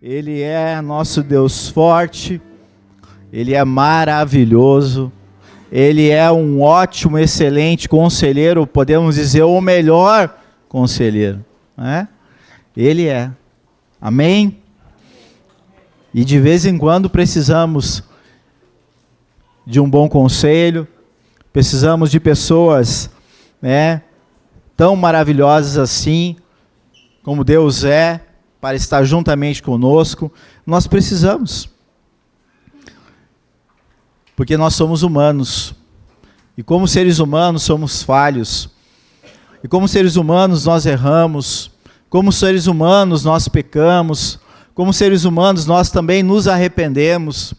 Ele é nosso Deus forte, Ele é maravilhoso, Ele é um ótimo, excelente conselheiro, podemos dizer o melhor conselheiro, né? Ele é, amém? E de vez em quando precisamos de um bom conselho, precisamos de pessoas, né, tão maravilhosas assim, como Deus é, para estar juntamente conosco. Nós precisamos, porque nós somos humanos, e como seres humanos somos falhos, e como seres humanos nós erramos, como seres humanos nós pecamos, como seres humanos nós também nos arrependemos,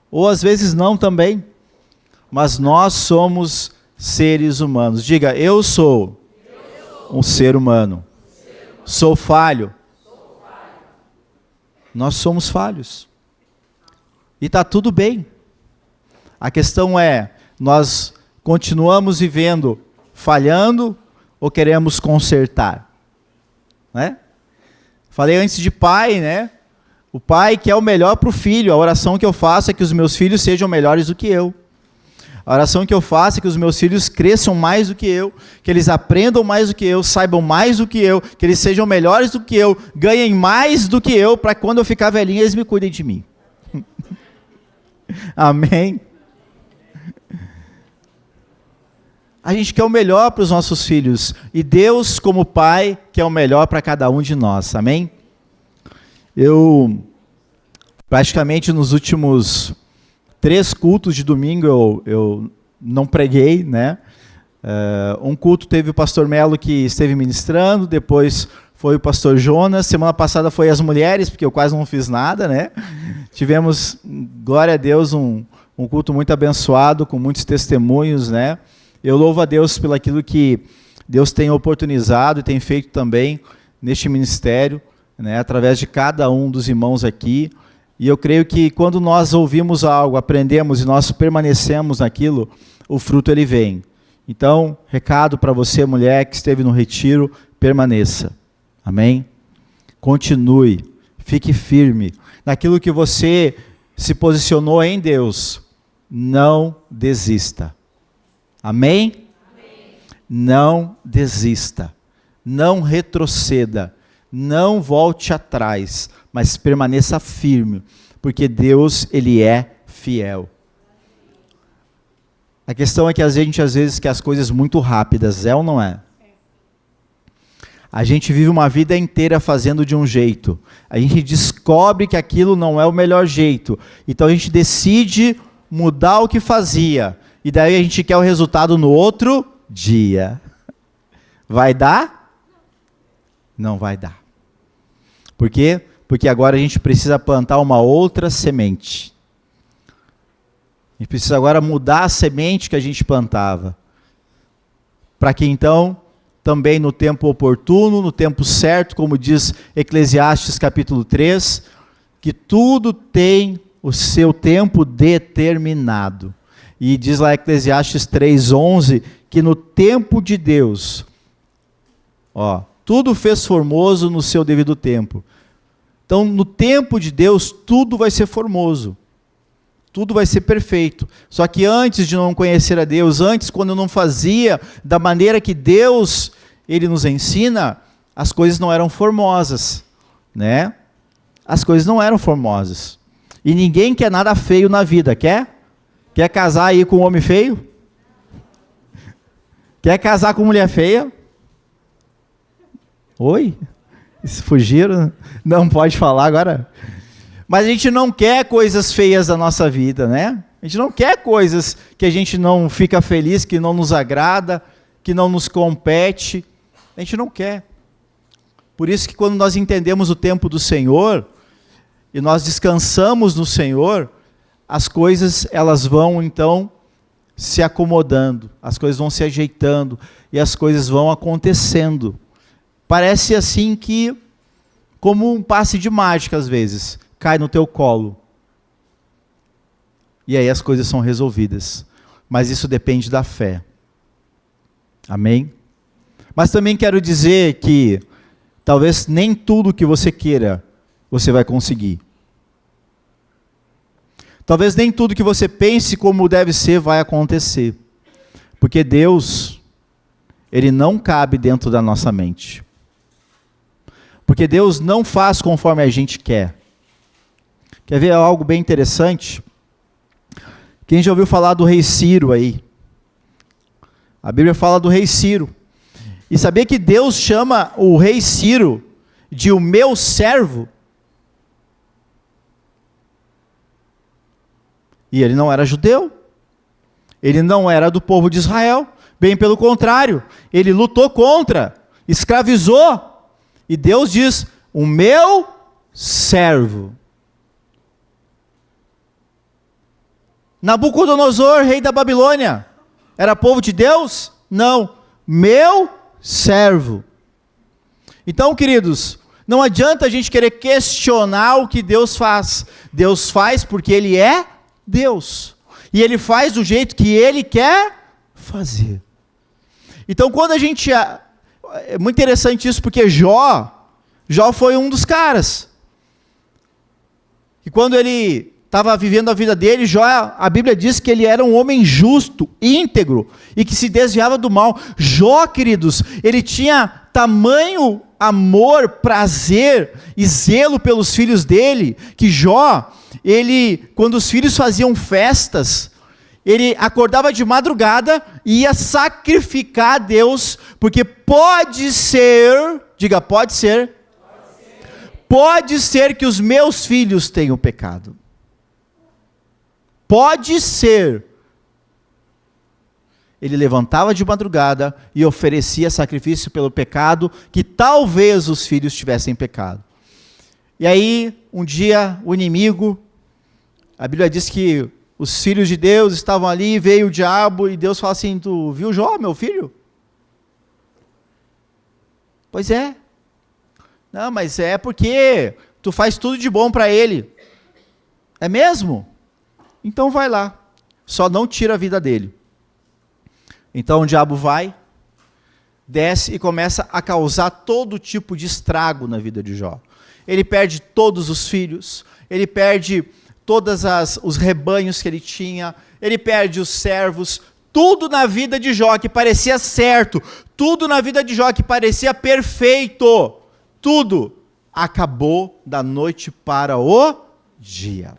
ou às vezes não também, mas nós somos seres humanos. Diga, eu sou um ser humano, sou falho. Nós somos falhos. E está tudo bem. A questão é, nós continuamos vivendo falhando ou queremos consertar? Né? Falei antes de pai, né? O pai quer o melhor para o filho. A oração que eu faço é que os meus filhos sejam melhores do que eu. A oração que eu faço é que os meus filhos cresçam mais do que eu, que eles aprendam mais do que eu, saibam mais do que eu, que eles sejam melhores do que eu, ganhem mais do que eu, para quando eu ficar velhinho eles me cuidem de mim. Amém? A gente quer o melhor para os nossos filhos, e Deus, como Pai, quer o melhor para cada um de nós, amém? Eu, praticamente nos últimos 3 cultos de domingo eu não preguei, né? Um culto teve o pastor Melo que esteve ministrando, depois foi o pastor Jonas, semana passada foi as mulheres, porque eu quase não fiz nada, né? Tivemos, glória a Deus, um culto muito abençoado, com muitos testemunhos, né? Eu louvo a Deus pelo aquilo que Deus tem oportunizado e tem feito também neste ministério, né? Através de cada um dos irmãos aqui. E eu creio que quando nós ouvimos algo, aprendemos e nós permanecemos naquilo, o fruto ele vem. Então, recado para você, mulher que esteve no retiro, permaneça. Amém? Continue, fique firme. Naquilo que você se posicionou em Deus, não desista. Amém? Amém. Não desista, não retroceda, não volte atrás, mas permaneça firme, porque Deus, Ele é fiel. A questão é que a gente às vezes quer as coisas muito rápidas, é ou não é? A gente vive uma vida inteira fazendo de um jeito, a gente descobre que aquilo não é o melhor jeito, então a gente decide mudar o que fazia, e daí a gente quer o resultado no outro dia. Vai dar? Não vai dar. Por quê? Porque agora a gente precisa plantar uma outra semente. A gente precisa agora mudar a semente que a gente plantava. Para que então, também no tempo oportuno, no tempo certo, como diz Eclesiastes capítulo 3, que tudo tem o seu tempo determinado. E diz lá Eclesiastes 3:11, que no tempo de Deus, tudo fez formoso no seu devido tempo. Então, no tempo de Deus, tudo vai ser formoso. Tudo vai ser perfeito. Só que antes de não conhecer a Deus, antes quando eu não fazia da maneira que Deus, Ele nos ensina, as coisas não eram formosas, né? As coisas não eram formosas. E ninguém quer nada feio na vida, quer? Quer casar aí com um homem feio? Quer casar com mulher feia? Oi? Fugiram? Não pode falar agora? Mas a gente não quer coisas feias da nossa vida, né? A gente não quer coisas que a gente não fica feliz, que não nos agrada, que não nos compete. A gente não quer. Por isso que quando nós entendemos o tempo do Senhor, e nós descansamos no Senhor, as coisas elas vão então se acomodando, as coisas vão se ajeitando, e as coisas vão acontecendo. Parece assim que, como um passe de mágica às vezes, cai no teu colo. E aí as coisas são resolvidas. Mas isso depende da fé. Amém? Mas também quero dizer que talvez nem tudo que você queira você vai conseguir. Talvez nem tudo que você pense como deve ser vai acontecer. Porque Deus, Ele não cabe dentro da nossa mente. Porque Deus não faz conforme a gente quer. Quer ver algo bem interessante? Quem já ouviu falar do rei Ciro aí? A Bíblia fala do rei Ciro. E sabia que Deus chama o rei Ciro de o meu servo? E ele não era judeu. Ele não era do povo de Israel. Bem pelo contrário, ele lutou contra, escravizou. E Deus diz, o meu servo. Nabucodonosor, rei da Babilônia, era povo de Deus? Não, meu servo. Então, queridos, não adianta a gente querer questionar o que Deus faz. Deus faz porque Ele é Deus. E Ele faz do jeito que Ele quer fazer. Então, quando a gente... É muito interessante isso, porque Jó foi um dos caras. E quando ele estava vivendo a vida dele, Jó, a Bíblia diz que ele era um homem justo, íntegro, e que se desviava do mal. Jó, queridos, ele tinha tamanho amor, prazer e zelo pelos filhos dele, que Jó, quando os filhos faziam festas, ele acordava de madrugada e ia sacrificar a Deus, porque pode ser que os meus filhos tenham pecado. Pode ser. Ele levantava de madrugada e oferecia sacrifício pelo pecado, que talvez os filhos tivessem pecado. E aí, um dia, o inimigo, a Bíblia diz que os filhos de Deus estavam ali, veio o diabo, e Deus fala assim, tu viu Jó, meu filho? Pois é. Não, mas é porque tu faz tudo de bom para ele. É mesmo? Então vai lá. Só não tira a vida dele. Então o diabo vai, desce e começa a causar todo tipo de estrago na vida de Jó. Ele perde todos os filhos, ele perde todos os rebanhos que ele tinha, ele perde os servos, tudo na vida de Jó que parecia certo, tudo na vida de Jó que parecia perfeito, tudo acabou da noite para o dia.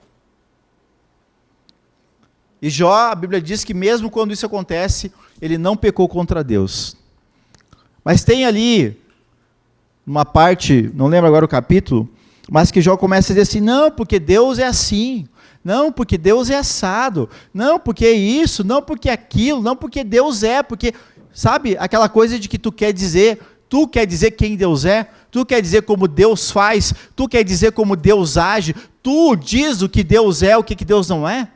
E Jó, a Bíblia diz que mesmo quando isso acontece, ele não pecou contra Deus. Mas tem ali, uma parte, não lembro agora o capítulo, mas que Jó começa a dizer assim, não, porque Deus é assim, não, porque Deus é assado, não, porque isso, não, porque aquilo, não, porque Deus é, porque, sabe, aquela coisa de que tu quer dizer quem Deus é, tu quer dizer como Deus faz, tu quer dizer como Deus age, tu diz o que Deus é, o que Deus não é.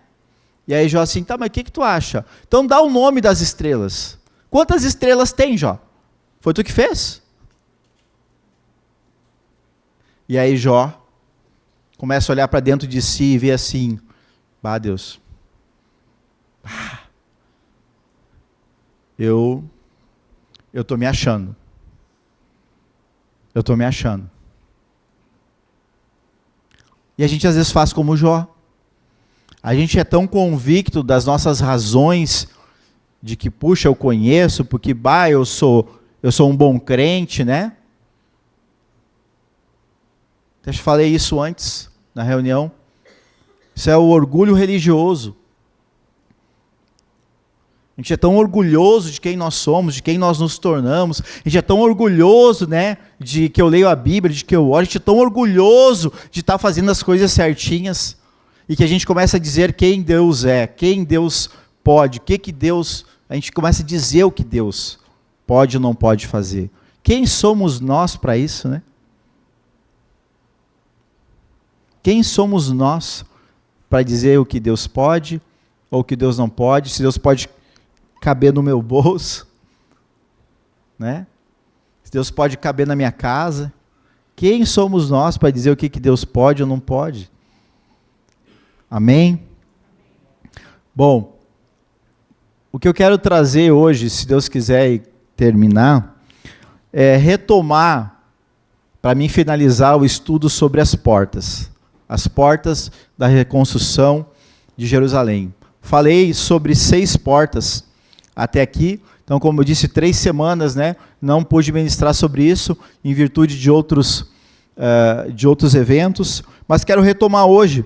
E aí Jó assim, tá, mas o que tu acha? Então dá o nome das estrelas. Quantas estrelas tem, Jó? Foi tu que fez? E aí Jó começa a olhar para dentro de si e ver assim, Deus, eu estou me achando. Eu estou me achando. E a gente às vezes faz como Jó. A gente é tão convicto das nossas razões, de que, puxa, eu conheço, porque, eu sou um bom crente, né? Até falei isso antes, na reunião. Isso é o orgulho religioso. A gente é tão orgulhoso de quem nós somos, de quem nós nos tornamos. A gente é tão orgulhoso, né, de que eu leio a Bíblia, de que eu oro. A gente é tão orgulhoso de estar fazendo as coisas certinhas. E que a gente começa a dizer quem Deus é, quem Deus pode, que Deus... A gente começa a dizer o que Deus pode ou não pode fazer. Quem somos nós para isso, né? Quem somos nós para dizer o que Deus pode ou o que Deus não pode? Se Deus pode caber no meu bolso, né? Se Deus pode caber na minha casa. Quem somos nós para dizer o que Deus pode ou não pode? Amém? Bom, o que eu quero trazer hoje, se Deus quiser terminar, é retomar para mim finalizar o estudo sobre as portas da reconstrução de Jerusalém. Falei sobre 6 portas até aqui, então, como eu disse, 3 semanas, né? Não pude ministrar sobre isso, em virtude de outros eventos, mas quero retomar hoje.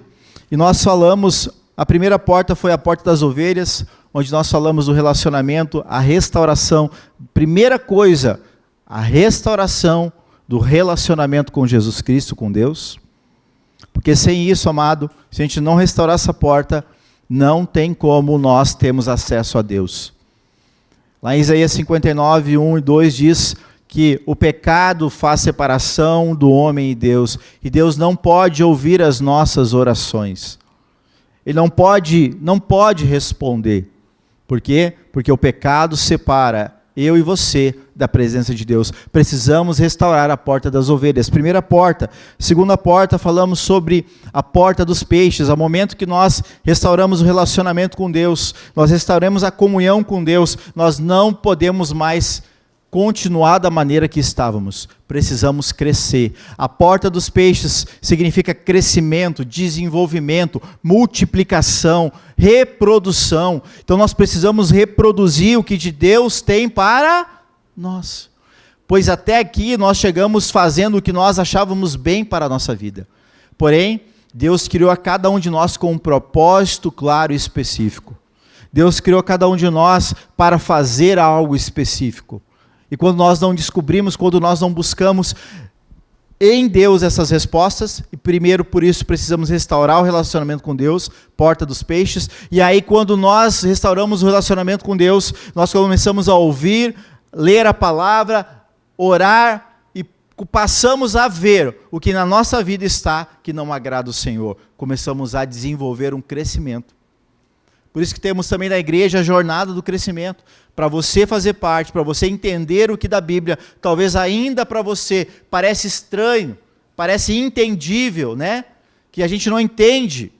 E nós falamos, a primeira porta foi a porta das ovelhas, onde nós falamos do relacionamento, a restauração. Primeira coisa, a restauração do relacionamento com Jesus Cristo, com Deus. Porque sem isso, amado, se a gente não restaurar essa porta, não tem como nós termos acesso a Deus. Lá em Isaías 59, 1 e 2 diz que o pecado faz separação do homem e Deus não pode ouvir as nossas orações. Ele não pode responder. Por quê? Porque o pecado separa eu e você da presença de Deus. Precisamos restaurar a porta das ovelhas. Primeira porta. Segunda porta, falamos sobre a porta dos peixes. Ao momento que nós restauramos o relacionamento com Deus, nós restauramos a comunhão com Deus, nós não podemos mais continuar da maneira que estávamos. Precisamos crescer. A porta dos peixes significa crescimento, desenvolvimento, multiplicação, reprodução. Então nós precisamos reproduzir o que de Deus tem para nós. Pois até aqui nós chegamos fazendo o que nós achávamos bem para a nossa vida. Porém, Deus criou a cada um de nós com um propósito claro e específico. Deus criou cada um de nós para fazer algo específico. E quando nós não descobrimos, quando nós não buscamos em Deus essas respostas, e primeiro por isso precisamos restaurar o relacionamento com Deus, porta dos peixes, e aí quando nós restauramos o relacionamento com Deus, nós começamos a ouvir, ler a palavra, orar, e passamos a ver o que na nossa vida está que não agrada o Senhor. Começamos a desenvolver um crescimento. Por isso que temos também na igreja a jornada do crescimento, para você fazer parte, para você entender o que da Bíblia, talvez ainda para você parece estranho, parece intendível, né? Que a gente não entende.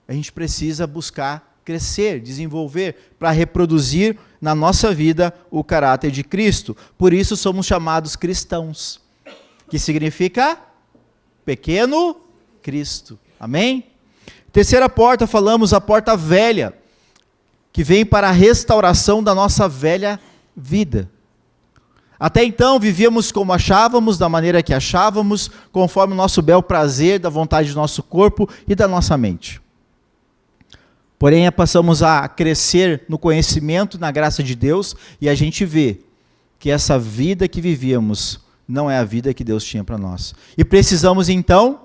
A gente precisa buscar crescer, desenvolver, para reproduzir na nossa vida o caráter de Cristo. Por isso somos chamados cristãos, que significa pequeno Cristo. Amém? Terceira porta, falamos a porta velha, que vem para a restauração da nossa velha vida. Até então vivíamos como achávamos, da maneira que achávamos, conforme o nosso bel prazer, da vontade do nosso corpo e da nossa mente. Porém, passamos a crescer no conhecimento, na graça de Deus, e a gente vê que essa vida que vivíamos não é a vida que Deus tinha para nós. E precisamos então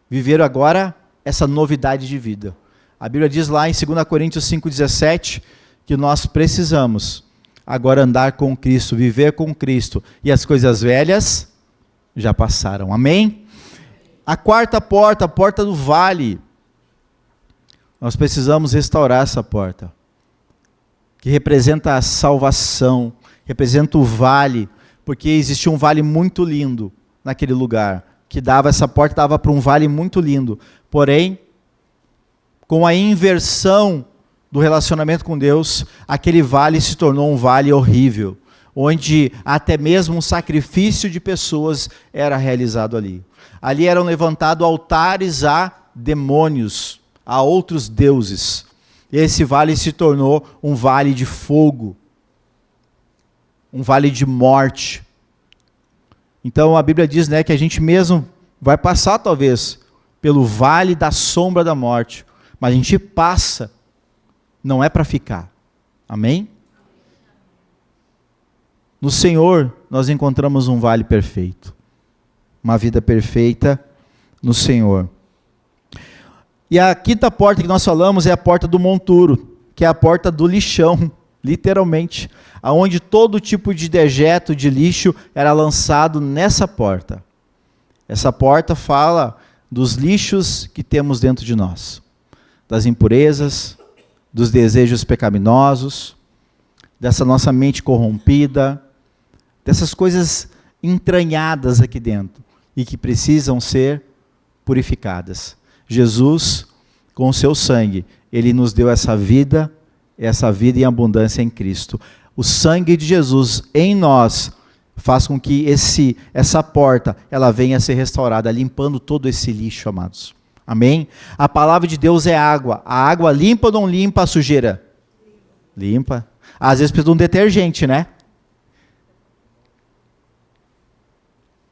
viver agora essa novidade de vida. A Bíblia diz lá em 2 Coríntios 5,17 que nós precisamos agora andar com Cristo, viver com Cristo, e as coisas velhas já passaram. Amém? A quarta porta, a porta do vale. Nós precisamos restaurar essa porta, que representa a salvação, representa o vale, porque existia um vale muito lindo naquele lugar, que essa porta dava para um vale muito lindo. Porém, com a inversão do relacionamento com Deus, aquele vale se tornou um vale horrível, onde até mesmo um sacrifício de pessoas era realizado ali. Ali eram levantados altares a demônios, a outros deuses. Esse vale se tornou um vale de fogo, um vale de morte. Então a Bíblia diz, né, que a gente mesmo vai passar talvez pelo vale da sombra da morte, mas a gente passa, não é para ficar. Amém? No Senhor nós encontramos um vale perfeito, uma vida perfeita no Senhor. E a quinta porta que nós falamos é a porta do monturo, que é a porta do lixão, literalmente, aonde todo tipo de dejeto, de lixo, era lançado nessa porta. Essa porta fala dos lixos que temos dentro de nós, das impurezas, dos desejos pecaminosos, dessa nossa mente corrompida, dessas coisas entranhadas aqui dentro e que precisam ser purificadas. Jesus, com o seu sangue, ele nos deu essa vida em abundância em Cristo. O sangue de Jesus em nós faz com que essa porta ela venha a ser restaurada, limpando todo esse lixo, amados. Amém? A palavra de Deus é água. A água limpa ou não limpa a sujeira? Limpa. Às vezes precisa de um detergente, né?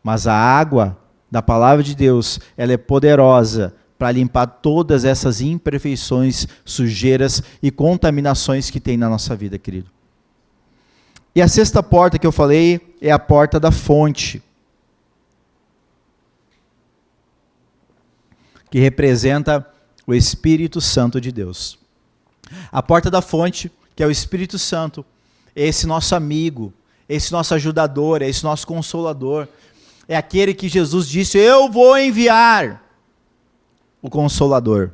Mas a água da palavra de Deus, ela é poderosa para limpar todas essas imperfeições, sujeiras e contaminações que tem na nossa vida, querido. E a sexta porta que eu falei é a porta da fonte, que representa o Espírito Santo de Deus. A porta da fonte, que é o Espírito Santo, é esse nosso amigo, esse nosso ajudador, é esse nosso consolador. É aquele que Jesus disse: eu vou enviar o Consolador.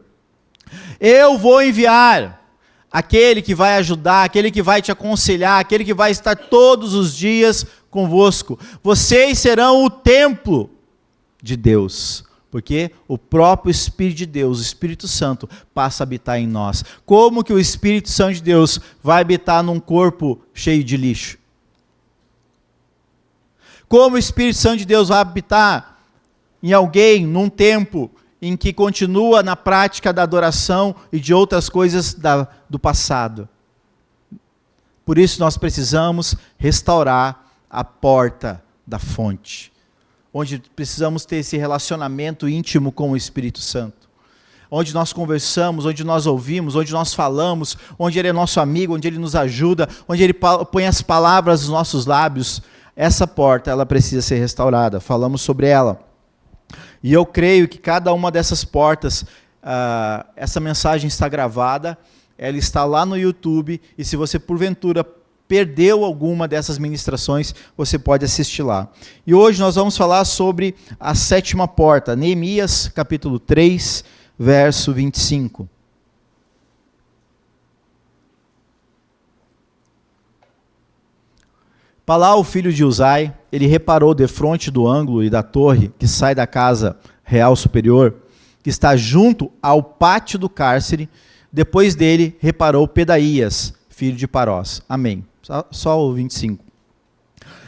Eu vou enviar aquele que vai ajudar, aquele que vai te aconselhar, aquele que vai estar todos os dias convosco. Vocês serão o templo de Deus, porque o próprio Espírito de Deus, o Espírito Santo, passa a habitar em nós. Como que o Espírito Santo de Deus vai habitar num corpo cheio de lixo? Como o Espírito Santo de Deus vai habitar em alguém, num tempo em que continua na prática da adoração e de outras coisas do passado? Por isso nós precisamos restaurar a porta da fonte, onde precisamos ter esse relacionamento íntimo com o Espírito Santo, onde nós conversamos, onde nós ouvimos, onde nós falamos, onde Ele é nosso amigo, onde Ele nos ajuda, onde Ele põe as palavras nos nossos lábios. Essa porta, ela precisa ser restaurada, falamos sobre ela. E eu creio que cada uma dessas portas, essa mensagem está gravada, ela está lá no YouTube, e se você porventura perdeu alguma dessas ministrações, você pode assistir lá. E hoje nós vamos falar sobre a sétima porta, Neemias capítulo 3, verso 25. Palau, filho de Uzai, ele reparou defronte do ângulo e da torre que sai da casa real superior, que está junto ao pátio do cárcere. Depois dele, reparou Pedaías, filho de Parós. Amém. Só o 25.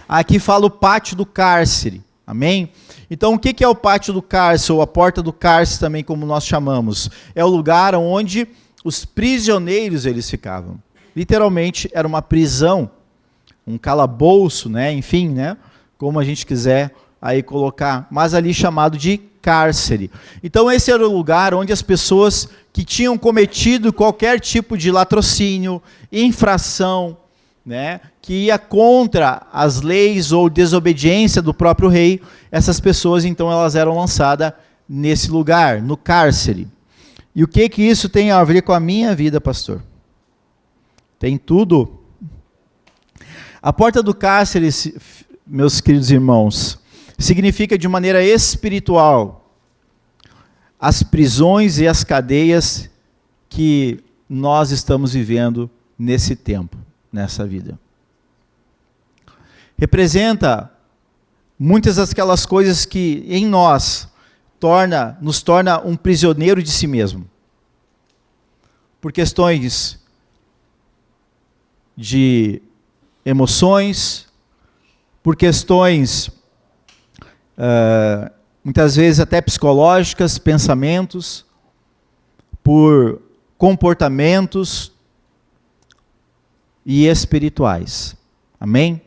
Aqui fala o pátio do cárcere. Amém? Então, o que é o pátio do cárcere, ou a porta do cárcere também, como nós chamamos? É o lugar onde os prisioneiros eles ficavam. Literalmente, era uma prisão, um calabouço, né? Enfim, né? Como a gente quiser aí colocar, mas ali chamado de cárcere. Então esse era o lugar onde as pessoas que tinham cometido qualquer tipo de latrocínio, infração, né? Que ia contra as leis ou desobediência do próprio rei, essas pessoas então elas eram lançadas nesse lugar, no cárcere. E o que isso tem a ver com a minha vida, pastor? Tem tudo. A porta do cárcere, meus queridos irmãos, significa de maneira espiritual as prisões e as cadeias que nós estamos vivendo nesse tempo, nessa vida. Representa muitas daquelas coisas que em nós nos torna um prisioneiro de si mesmo. Por questões de emoções, por questões, muitas vezes até psicológicas, pensamentos, por comportamentos e espirituais. Amém?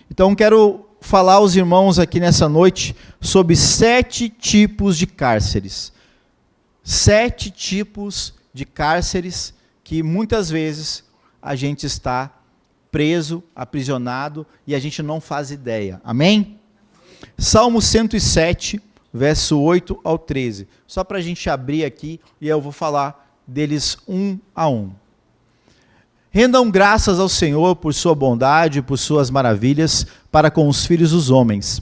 Então quero falar aos irmãos aqui nessa noite sobre 7 tipos de cárceres. 7 tipos de cárceres que muitas vezes a gente está preso, aprisionado, e a gente não faz ideia. Amém? Salmo 107, verso 8 ao 13. Só para a gente abrir aqui, e eu vou falar deles um a um. Rendam graças ao Senhor por sua bondade, por suas maravilhas, para com os filhos dos homens.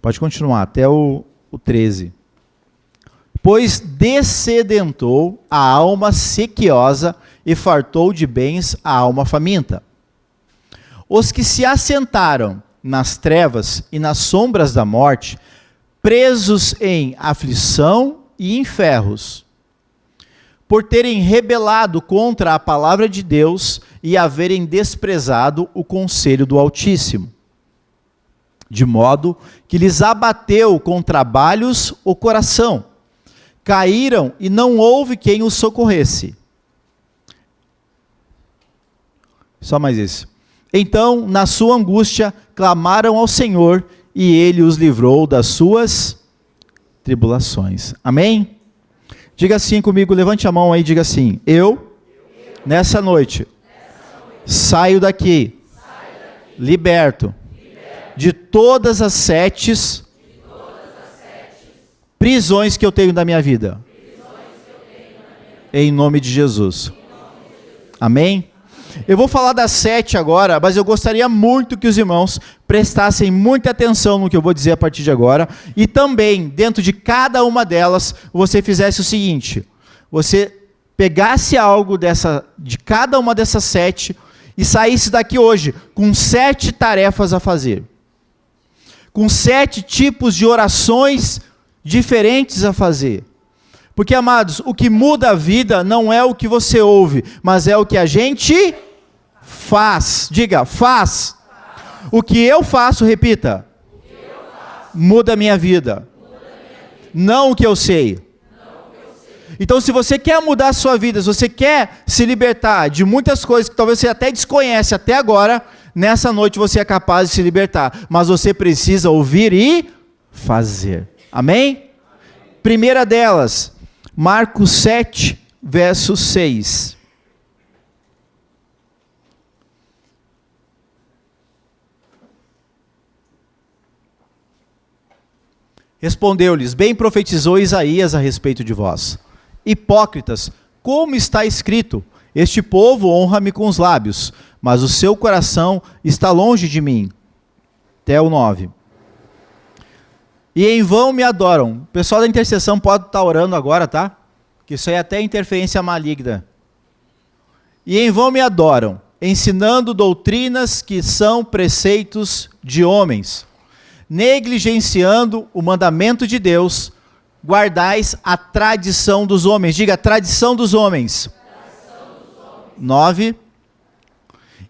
Pode continuar, até o 13. Pois dessedentou a alma sequiosa e fartou de bens a alma faminta. Os que se assentaram nas trevas e nas sombras da morte, presos em aflição e em ferros, por terem rebelado contra a palavra de Deus e haverem desprezado o conselho do Altíssimo, de modo que lhes abateu com trabalhos o coração. Caíram e não houve quem os socorresse. Só mais isso. Então, na sua angústia, clamaram ao Senhor, e Ele os livrou das suas tribulações. Amém? Diga assim comigo, levante a mão aí e diga assim: eu, nessa noite, saio daqui, liberto de todas as setes prisões que eu tenho na minha vida. Em nome de Jesus. Amém? Eu vou falar das 7 agora, mas eu gostaria muito que os irmãos prestassem muita atenção no que eu vou dizer a partir de agora, e também, dentro de cada uma delas, você fizesse o seguinte: você pegasse algo de cada uma dessas 7 e saísse daqui hoje com 7 tarefas a fazer, com 7 tipos de orações diferentes a fazer. Porque, amados, o que muda a vida não é o que você ouve, mas é o que a gente faz. Diga, faz. O que eu faço, repita. Muda a minha vida. Não o que eu sei. Então, se você quer mudar a sua vida, se você quer se libertar de muitas coisas que talvez você até desconhece até agora, nessa noite você é capaz de se libertar. Mas você precisa ouvir e fazer. Amém? Primeira delas, Marcos 7, verso 6. Respondeu-lhes: bem profetizou Isaías a respeito de vós. Hipócritas, como está escrito: este povo honra-me com os lábios, mas o seu coração está longe de mim. Até o 9. E em vão me adoram. O pessoal da intercessão pode estar orando agora, tá? Que isso aí é até interferência maligna. E em vão me adoram, ensinando doutrinas que são preceitos de homens. Negligenciando o mandamento de Deus, guardais a tradição dos homens. Diga, tradição dos homens. 9.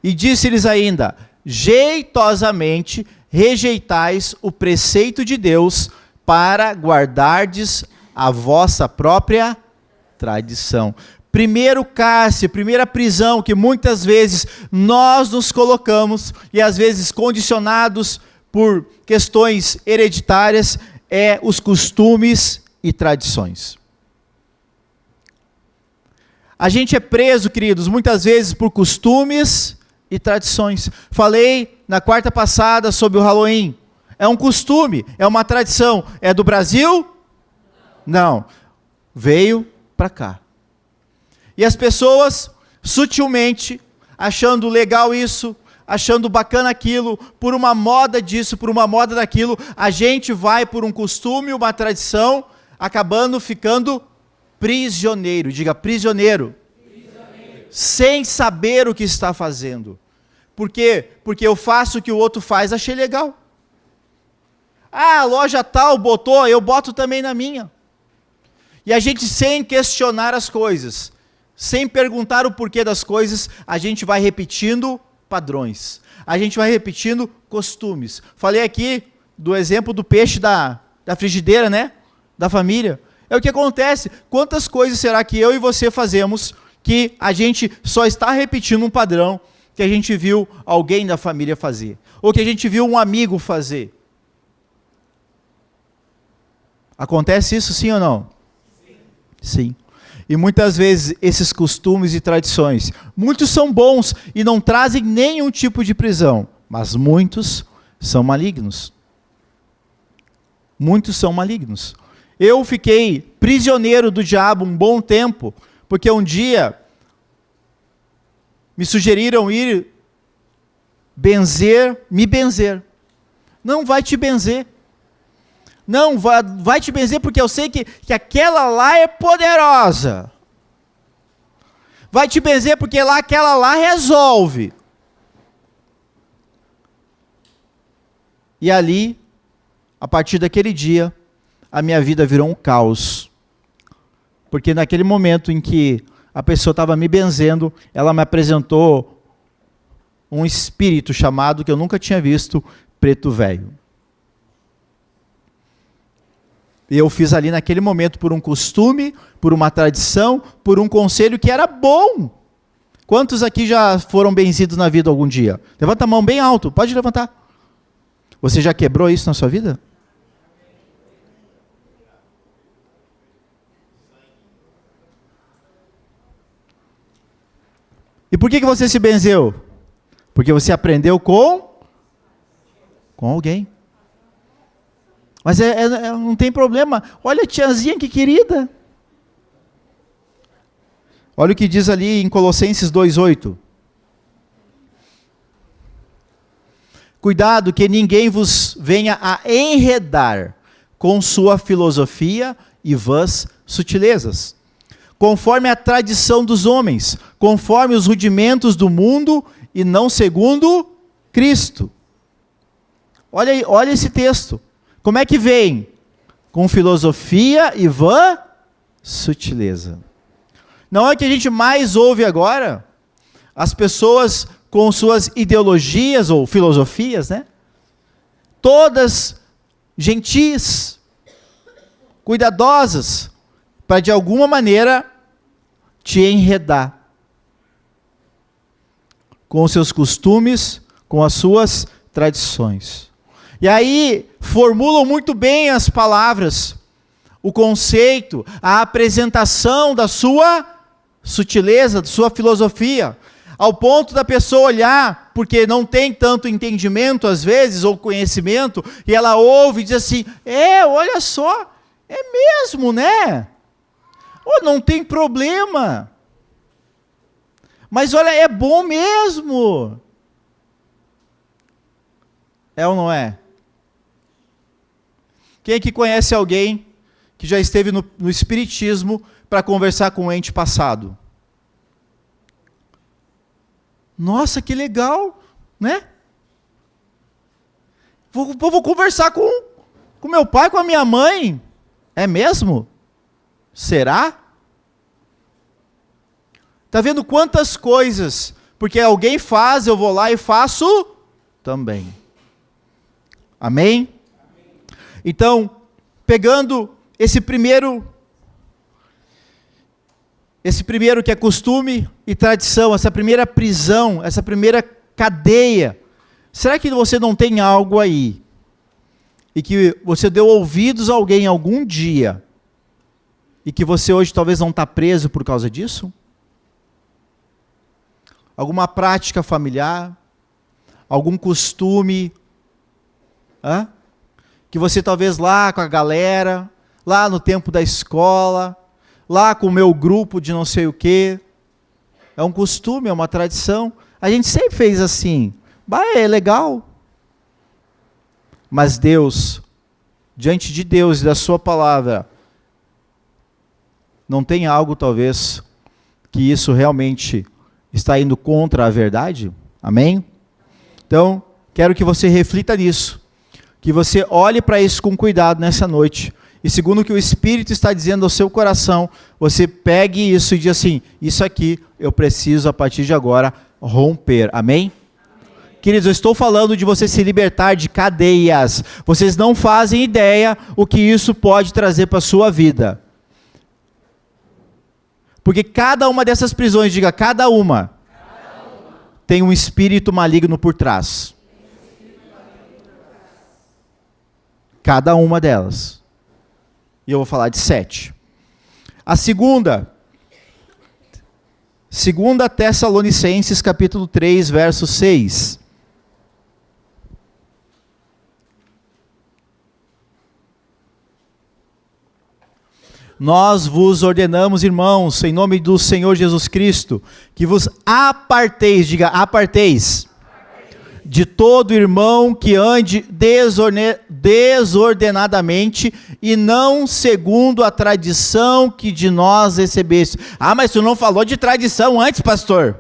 E disse-lhes ainda: jeitosamente rejeitais o preceito de Deus para guardardes a vossa própria tradição. Primeiro cárcere, primeira prisão que muitas vezes nós nos colocamos, e às vezes condicionados por questões hereditárias, é os costumes e tradições. A gente é preso, queridos, muitas vezes por costumes e tradições. Falei na quarta passada sobre o Halloween. É um costume, é uma tradição. É do Brasil? Não. Veio para cá. E as pessoas, sutilmente, achando legal isso, achando bacana aquilo, por uma moda disso, por uma moda daquilo, a gente vai por um costume, uma tradição, acabando ficando prisioneiro. Diga, prisioneiro. Sem saber o que está fazendo. Por quê? Porque eu faço o que o outro faz, achei legal. Ah, a loja tal botou, eu boto também na minha. E a gente, sem questionar as coisas, sem perguntar o porquê das coisas, a gente vai repetindo padrões. A gente vai repetindo costumes. Falei aqui do exemplo do peixe da frigideira, né? Da família. É o que acontece. Quantas coisas será que eu e você fazemos que a gente só está repetindo um padrão que a gente viu alguém da família fazer, ou que a gente viu um amigo fazer? Acontece isso, sim ou não? Sim. E muitas vezes esses costumes e tradições, muitos são bons e não trazem nenhum tipo de prisão, mas muitos são malignos. Muitos são malignos. Eu fiquei prisioneiro do diabo um bom tempo, porque um dia me sugeriram ir me benzer. Não vai te benzer. Não, vai te benzer porque eu sei que aquela lá é poderosa. Vai te benzer porque aquela lá resolve. E ali, a partir daquele dia, a minha vida virou um caos. Porque naquele momento em que a pessoa estava me benzendo, ela me apresentou um espírito chamado, que eu nunca tinha visto, preto velho. E eu fiz ali naquele momento por um costume, por uma tradição, por um conselho que era bom. Quantos aqui já foram benzidos na vida algum dia? Levanta a mão bem alto, pode levantar. Você já quebrou isso na sua vida? E por que você se benzeu? Porque você aprendeu com alguém. Mas não tem problema. Olha a tiazinha, que querida. Olha o que diz ali em Colossenses 2:8. Cuidado que ninguém vos venha a enredar com sua filosofia e vãs sutilezas, conforme a tradição dos homens, conforme os rudimentos do mundo e não segundo Cristo. Olha esse texto. Como é que vem? Com filosofia e vã sutileza. Não é o que a gente mais ouve agora? As pessoas com suas ideologias ou filosofias, né? Todas gentis, cuidadosas, para de alguma maneira te enredar com os seus costumes, com as suas tradições. E aí formulam muito bem as palavras, o conceito, a apresentação da sua sutileza, da sua filosofia, ao ponto da pessoa olhar, porque não tem tanto entendimento às vezes, ou conhecimento, e ela ouve e diz assim, olha só, é mesmo, né? Oh, não tem problema. Mas olha, é bom mesmo. É ou não é? Quem aqui conhece alguém que já esteve no espiritismo para conversar com um ente passado? Nossa, que legal, né? Vou conversar com meu pai, com a minha mãe. É mesmo? Será? Está vendo quantas coisas? Porque alguém faz, eu vou lá e faço também. Amém? Então, pegando esse primeiro que é costume e tradição, essa primeira prisão, essa primeira cadeia, será que você não tem algo aí? E que você deu ouvidos a alguém algum dia, e que você hoje talvez não está preso por causa disso? Alguma prática familiar? Algum costume? Que você talvez lá com a galera, lá no tempo da escola, lá com o meu grupo de não sei o quê, é um costume, é uma tradição, a gente sempre fez assim, é legal, mas Deus, diante de Deus e da sua palavra, não tem algo talvez, que isso realmente está indo contra a verdade? Amém? Então, quero que você reflita nisso, que você olhe para isso com cuidado nessa noite, e segundo o que o Espírito está dizendo ao seu coração, você pegue isso e diga assim, isso aqui eu preciso a partir de agora romper, amém? Queridos, eu estou falando de você se libertar de cadeias, vocês não fazem ideia o que isso pode trazer para a sua vida, porque cada uma dessas prisões, diga, cada uma, tem um espírito maligno por trás, cada uma delas. E eu vou falar de 7. A segunda Tessalonicenses, capítulo 3, verso 6. Nós vos ordenamos, irmãos, em nome do Senhor Jesus Cristo, que vos aparteis, diga, aparteis, de todo irmão que ande desordenadamente e não segundo a tradição que de nós recebeste. Mas tu não falou de tradição antes, pastor.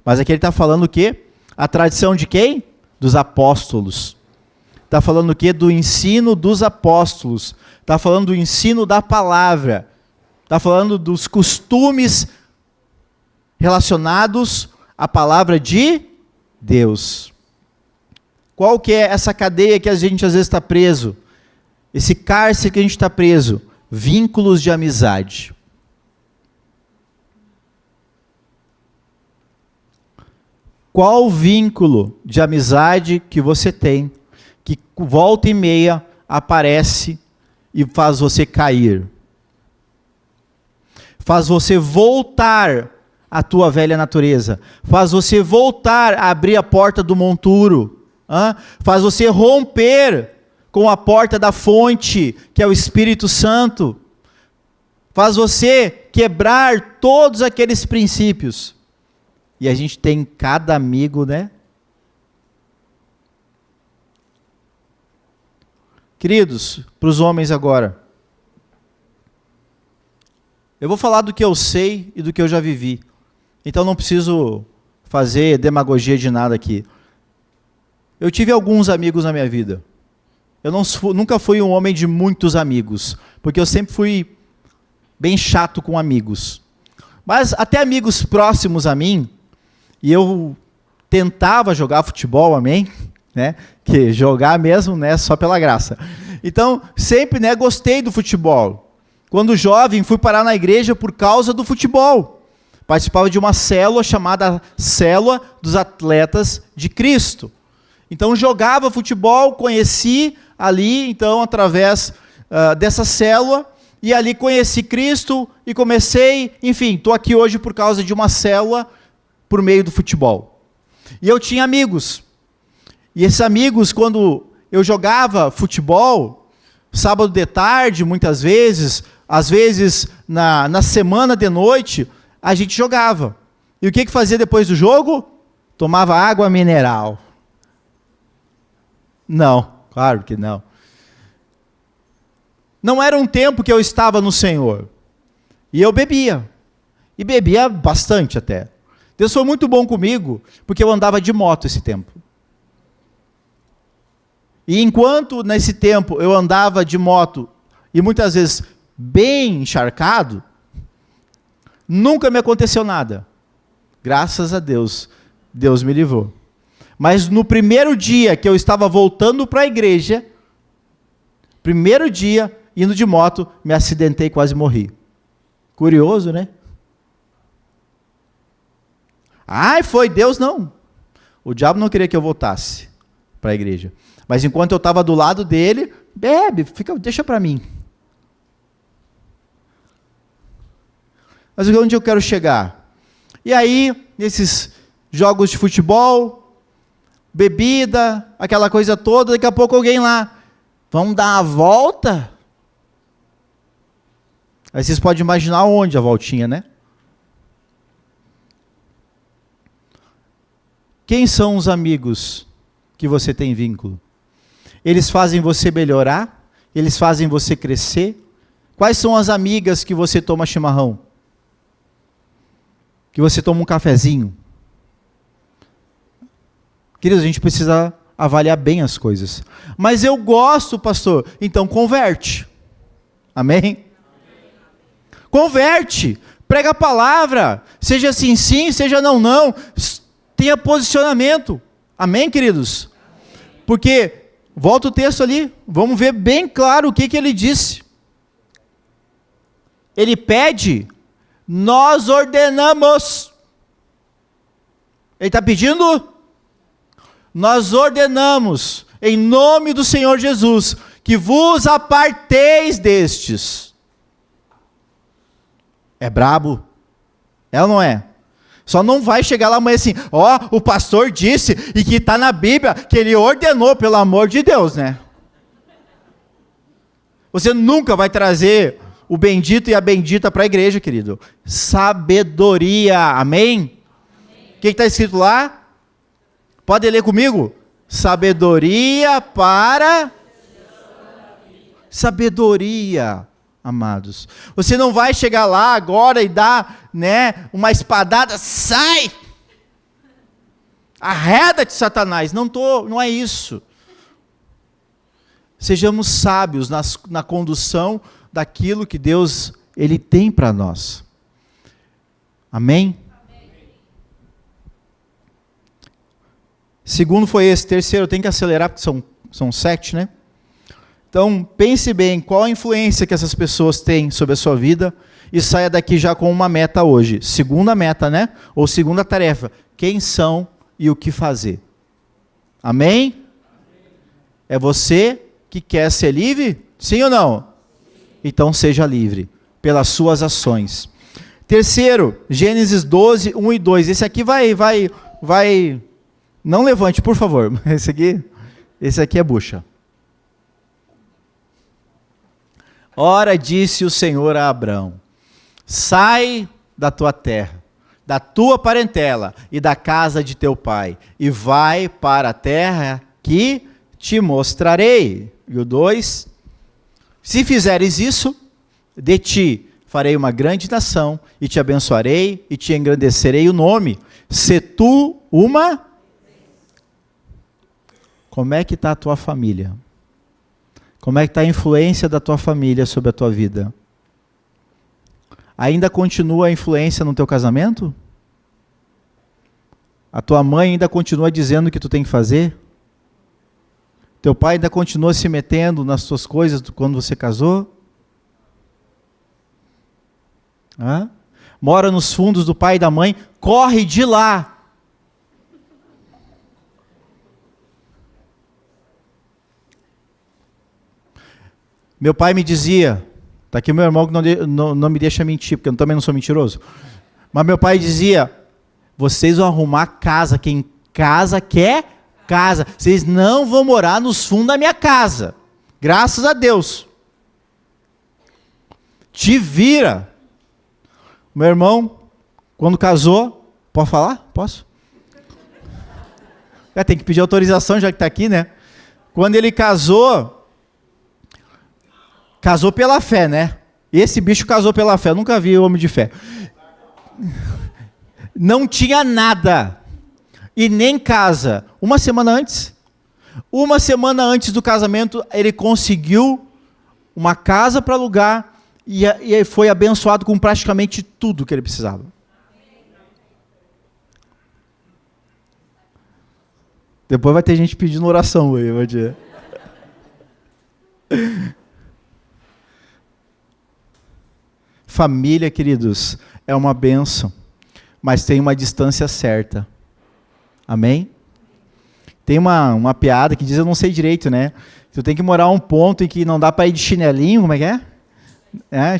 Mas aqui ele está falando o quê? A tradição de quem? Dos apóstolos. Está falando o quê? Do ensino dos apóstolos. Está falando do ensino da palavra. Está falando dos costumes relacionados à palavra de Deus. Qual que é essa cadeia que a gente às vezes está preso? Esse cárcere que a gente está preso? Vínculos de amizade. Qual vínculo de amizade que você tem, que volta e meia aparece e faz você cair? Faz você voltar à tua velha natureza. Faz você voltar a abrir a porta do monturo. Faz você romper com a porta da fonte, que é o Espírito Santo. Faz você quebrar todos aqueles princípios. E a gente tem cada amigo, né? Queridos, para os homens agora. Eu vou falar do que eu sei e do que eu já vivi. Então não preciso fazer demagogia de nada aqui. Eu tive alguns amigos na minha vida. Eu nunca fui um homem de muitos amigos, porque eu sempre fui bem chato com amigos. Mas até amigos próximos a mim, e eu tentava jogar futebol, amém? Né? Que jogar mesmo, né, só pela graça. Então, sempre, né, gostei do futebol. Quando jovem, fui parar na igreja por causa do futebol. Participava de uma célula chamada Célula dos Atletas de Cristo. Então, jogava futebol, conheci ali, então, através dessa célula, e ali conheci Cristo e comecei, enfim, estou aqui hoje por causa de uma célula por meio do futebol. E eu tinha amigos. E esses amigos, quando eu jogava futebol, sábado de tarde, muitas vezes, às vezes na semana de noite, a gente jogava. E o que fazia depois do jogo? Tomava água mineral. Não, claro que não. Não era um tempo que eu estava no Senhor. E eu bebia. E bebia bastante até. Deus foi muito bom comigo, porque eu andava de moto esse tempo. E enquanto nesse tempo eu andava de moto, e muitas vezes bem encharcado, nunca me aconteceu nada. Graças a Deus, Deus me livrou. Mas no primeiro dia que eu estava voltando para a igreja, primeiro dia, indo de moto, me acidentei e quase morri. Curioso, né? Ai, foi Deus? Não. O diabo não queria que eu voltasse para a igreja. Mas enquanto eu estava do lado dele, bebe, deixa para mim. Mas onde eu quero chegar? E aí, nesses jogos de futebol, bebida, aquela coisa toda, daqui a pouco alguém lá, vamos dar uma volta? Aí vocês podem imaginar onde a voltinha, né? Quem são os amigos que você tem vínculo? Eles fazem você melhorar? Eles fazem você crescer? Quais são as amigas que você toma chimarrão? Que você toma um cafezinho? Queridos, a gente precisa avaliar bem as coisas. Mas eu gosto, pastor, então converte. Amém? Converte. Prega a palavra. Seja sim, sim, seja não, não. Tenha posicionamento. Amém, queridos? Porque, volta o texto ali, vamos ver bem claro o que ele disse. Ele pede, nós ordenamos. Ele está pedindo? Nós ordenamos, em nome do Senhor Jesus, que vos aparteis destes. É brabo? É ou não é? Só não vai chegar lá amanhã assim, o pastor disse, e que está na Bíblia, que ele ordenou, pelo amor de Deus, né? Você nunca vai trazer o bendito e a bendita para a igreja, querido. Sabedoria, amém? O que está escrito lá? Pode ler comigo? Sabedoria para... Sabedoria, amados. Você não vai chegar lá agora e dar, né, uma espadada, sai! Arreda-te, Satanás. Não é isso. Sejamos sábios na condução daquilo que Deus Ele tem para nós. Amém? Segundo foi esse. Terceiro, eu tenho que acelerar, porque são 7, né? Então, pense bem, qual a influência que essas pessoas têm sobre a sua vida e saia daqui já com uma meta hoje. Segunda meta, né? Ou segunda tarefa. Quem são e o que fazer. Amém? É você que quer ser livre? Sim ou não? Então seja livre pelas suas ações. Terceiro, Gênesis 12, 1 e 2. Esse aqui vai. Não levante, por favor. Esse aqui é bucha. Ora, disse o Senhor a Abrão: sai da tua terra, da tua parentela e da casa de teu pai, e vai para a terra que te mostrarei. E o 2: se fizeres isso, de ti farei uma grande nação, e te abençoarei, e te engrandecerei o nome. Se tu uma... Como é que está a tua família? Como é que está a influência da tua família sobre a tua vida? Ainda continua a influência no teu casamento? A tua mãe ainda continua dizendo o que tu tem que fazer? Teu pai ainda continua se metendo nas tuas coisas quando você casou? Hã? Mora nos fundos do pai e da mãe? Corre de lá! Meu pai me dizia, está aqui meu irmão que não me deixa mentir, porque eu também não sou mentiroso, mas meu pai dizia, vocês vão arrumar casa, quem casa quer casa, vocês não vão morar nos fundos da minha casa, graças a Deus. Te vira. Meu irmão, quando casou, pode falar? Posso? Tem que pedir autorização, já que está aqui, né? Quando ele casou pela fé, né? Esse bicho casou pela fé, eu nunca vi homem de fé. Não tinha nada, e nem casa. Uma semana antes do casamento, ele conseguiu uma casa para alugar, e foi abençoado com praticamente tudo que ele precisava. Depois vai ter gente pedindo oração aí, vai dizer. Família, queridos, é uma bênção, mas tem uma distância certa. Amém? Tem uma piada que diz, eu não sei direito, né? Tu tem que morar a um ponto em que não dá para ir de chinelinho, como é que é?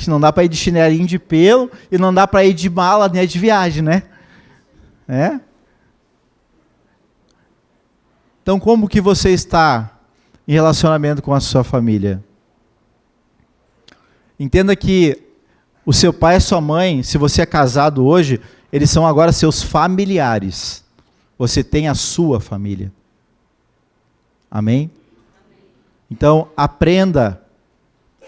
Não dá para ir de chinelinho de pelo e não dá para ir de mala, né, de viagem, né? Então, como que você está em relacionamento com a sua família? Entenda que o seu pai e a sua mãe, se você é casado hoje, eles são agora seus familiares. Você tem a sua família. Amém? Então, aprenda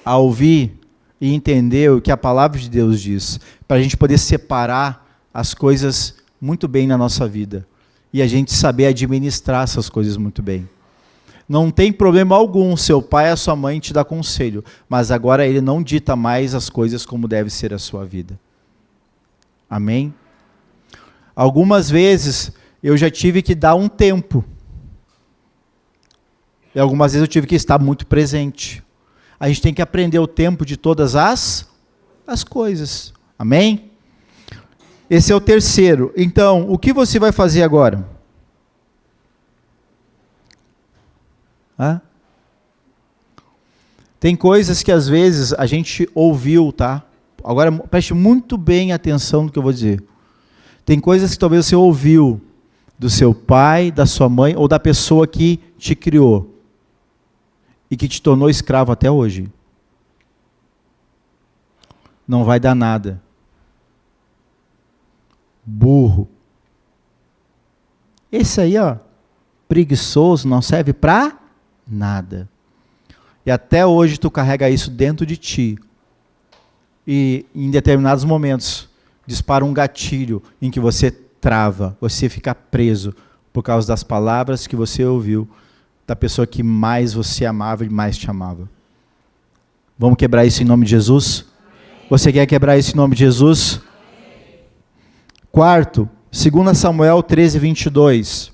a ouvir e entender o que a palavra de Deus diz, para a gente poder separar as coisas muito bem na nossa vida e a gente saber administrar essas coisas muito bem. Não tem problema algum seu pai e a sua mãe te dar conselho, mas agora ele não dita mais as coisas como deve ser a sua vida. Amém? Algumas vezes eu já tive que dar um tempo. E algumas vezes eu tive que estar muito presente. A gente tem que aprender o tempo de todas as coisas. Amém? Esse é o terceiro. Então, o que você vai fazer agora? Tem coisas que às vezes a gente ouviu, tá? Agora preste muito bem atenção no que eu vou dizer. Tem coisas que talvez você ouviu do seu pai, da sua mãe ou da pessoa que te criou e que te tornou escravo até hoje. Não vai dar nada. Burro. Esse aí, preguiçoso, não serve para nada. E até hoje tu carrega isso dentro de ti. E em determinados momentos dispara um gatilho em que você trava, você fica preso por causa das palavras que você ouviu da pessoa que mais você amava e mais te amava. Vamos quebrar isso em nome de Jesus? Você quer quebrar isso em nome de Jesus? Quarto, 2 Samuel 13, 22.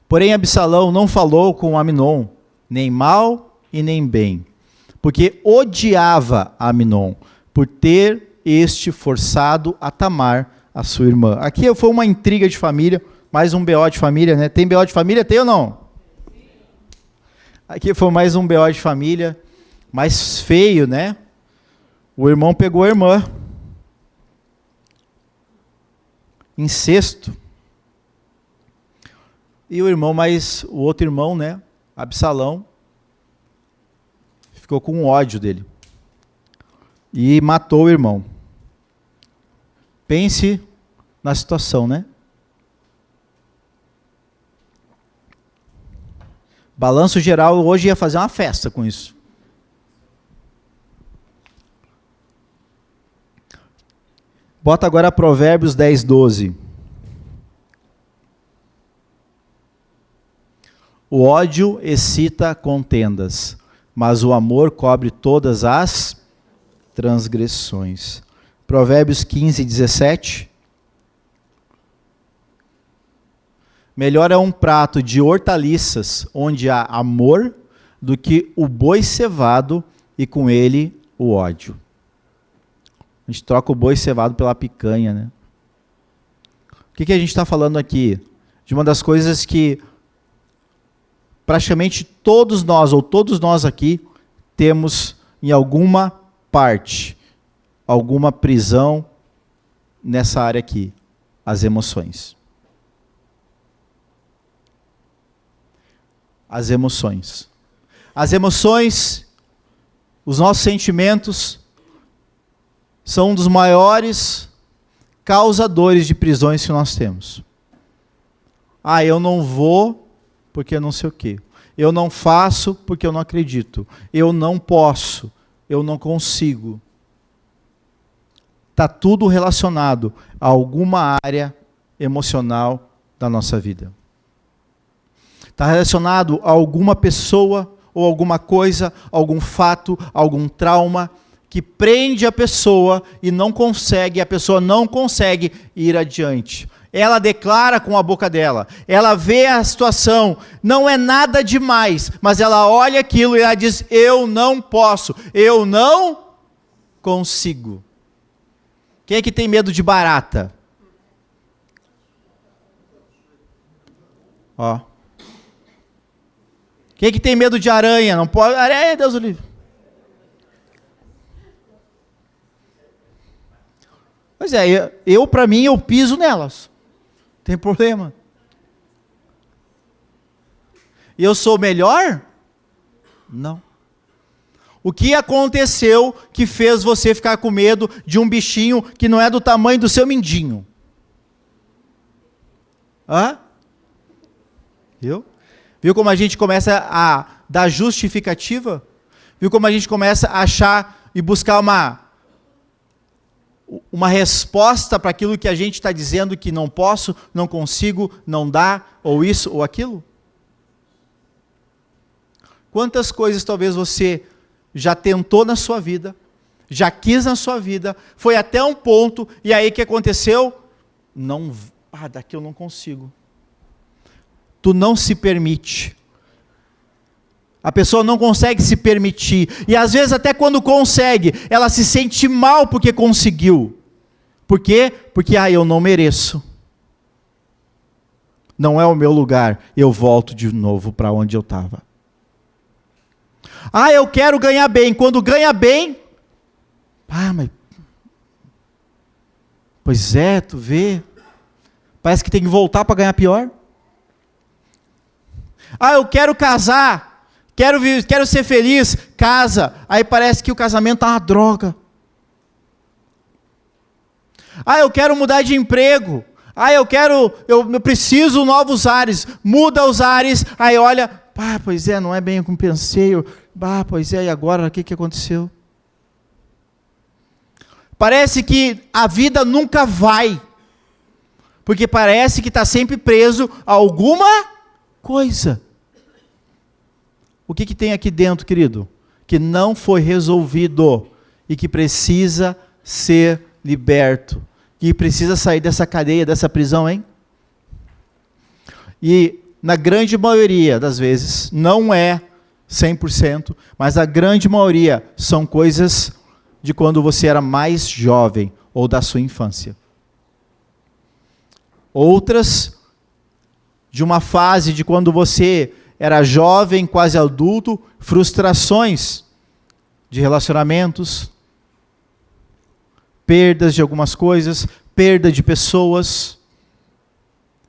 Porém, Absalão não falou com Aminon, nem mal e nem bem, porque odiava Aminon, por ter este forçado a Tamar, a sua irmã. Aqui foi uma intriga de família, mais um BO de família, né? Tem BO de família? Tem ou não? Aqui foi mais um BO de família, mais feio, né? O irmão pegou a irmã. Incesto. E o outro irmão, né? Absalão, ficou com ódio dele. E matou o irmão. Pense na situação, né? Balanço geral hoje ia fazer uma festa com isso. Bota agora Provérbios 10, 12. O ódio excita contendas, mas o amor cobre todas as transgressões. Provérbios 15, 17. Melhor é um prato de hortaliças, onde há amor, do que o boi cevado e com ele o ódio. A gente troca o boi cevado pela picanha, né? O que a gente está falando aqui? De uma das coisas que praticamente todos nós aqui, temos em alguma parte, alguma prisão nessa área aqui, as emoções. As emoções. As emoções, os nossos sentimentos, são um dos maiores causadores de prisões que nós temos. Eu não vou porque eu não sei o quê. Eu não faço porque eu não acredito. Eu não posso. Eu não consigo. Está tudo relacionado a alguma área emocional da nossa vida. Está relacionado a alguma pessoa ou alguma coisa, algum fato, algum trauma que prende a pessoa e a pessoa não consegue ir adiante. Ela declara com a boca dela, ela vê a situação, não é nada demais, mas ela olha aquilo e ela diz, eu não posso, eu não consigo. Quem é que tem medo de barata? Ó. Quem é que tem medo de aranha? Não pode. Aranha, Deus o livre. Pois é, para mim, eu piso nelas. Não tem problema. E eu sou melhor? Não. O que aconteceu que fez você ficar com medo de um bichinho que não é do tamanho do seu mindinho? Viu como a gente começa a dar justificativa? Viu como a gente começa a achar e buscar uma resposta para aquilo que a gente está dizendo que não posso, não consigo, não dá, ou isso ou aquilo? Quantas coisas talvez você já tentou na sua vida, já quis na sua vida, foi até um ponto, e aí o que aconteceu? Daqui eu não consigo. Tu não se permite. A pessoa não consegue se permitir. E às vezes até quando consegue, ela se sente mal porque conseguiu. Por quê? Porque eu não mereço. Não é o meu lugar. Eu volto de novo para onde eu estava. Eu quero ganhar bem. Quando ganha bem, mas... Pois é, tu vê. Parece que tem que voltar para ganhar pior. Eu quero casar, quero ser feliz, casa. Aí parece que o casamento é uma droga. Eu quero mudar de emprego. Eu preciso de novos ares. Muda os ares, aí olha, pois é, não é bem como pensei. Pois é, e agora o que aconteceu? Parece que a vida nunca vai. Porque parece que está sempre preso a alguma coisa. O que tem aqui dentro, querido? Que não foi resolvido e que precisa ser liberto. Que precisa sair dessa cadeia, dessa prisão, hein? E na grande maioria das vezes, não é 100%, mas a grande maioria são coisas de quando você era mais jovem ou da sua infância. Outras, de uma fase de quando você era jovem, quase adulto, frustrações de relacionamentos, perdas de algumas coisas, perda de pessoas.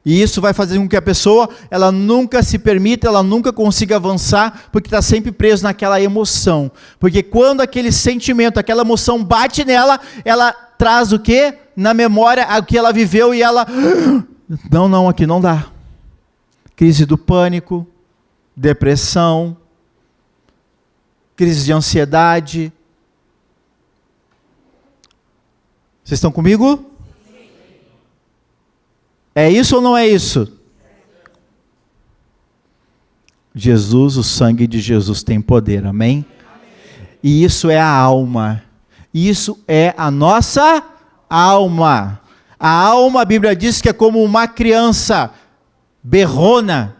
E isso vai fazer com que a pessoa, ela nunca se permita, ela nunca consiga avançar, porque está sempre preso naquela emoção. Porque quando aquele sentimento, aquela emoção bate nela, ela traz o quê? Na memória, o que ela viveu e ela... Não, aqui não dá. Crise do pânico, depressão, crise de ansiedade. Vocês estão comigo? É isso ou não é isso? Jesus, o sangue de Jesus tem poder, amém? E isso é a alma. Isso é a nossa alma. A alma, a Bíblia diz que é como uma criança berrona.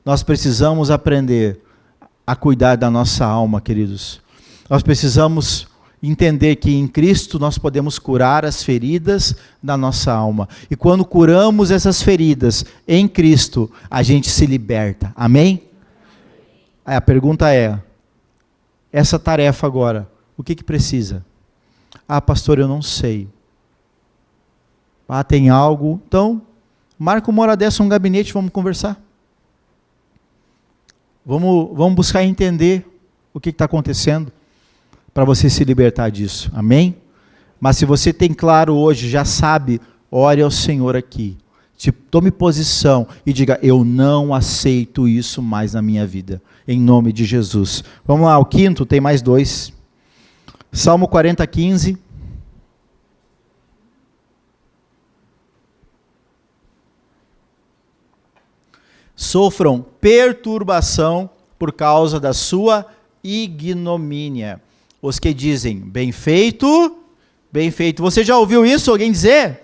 Nós precisamos aprender a cuidar da nossa alma, queridos. Nós precisamos entender que em Cristo nós podemos curar as feridas da nossa alma. E quando curamos essas feridas em Cristo, a gente se liberta. Amém? A pergunta é, essa tarefa agora, o que precisa? Ah, pastor, eu não sei. Ah, tem algo? Então, marca uma hora dessa, um gabinete, vamos conversar. Vamos buscar entender o que está acontecendo, para você se libertar disso, amém? Mas se você tem claro hoje, já sabe, ore ao Senhor aqui, tome posição e diga, eu não aceito isso mais na minha vida, em nome de Jesus. Vamos lá, o quinto, tem mais dois. Salmo 40, 15. Sofram perturbação por causa da sua ignomínia. Os que dizem, bem feito, bem feito. Você já ouviu isso, alguém dizer?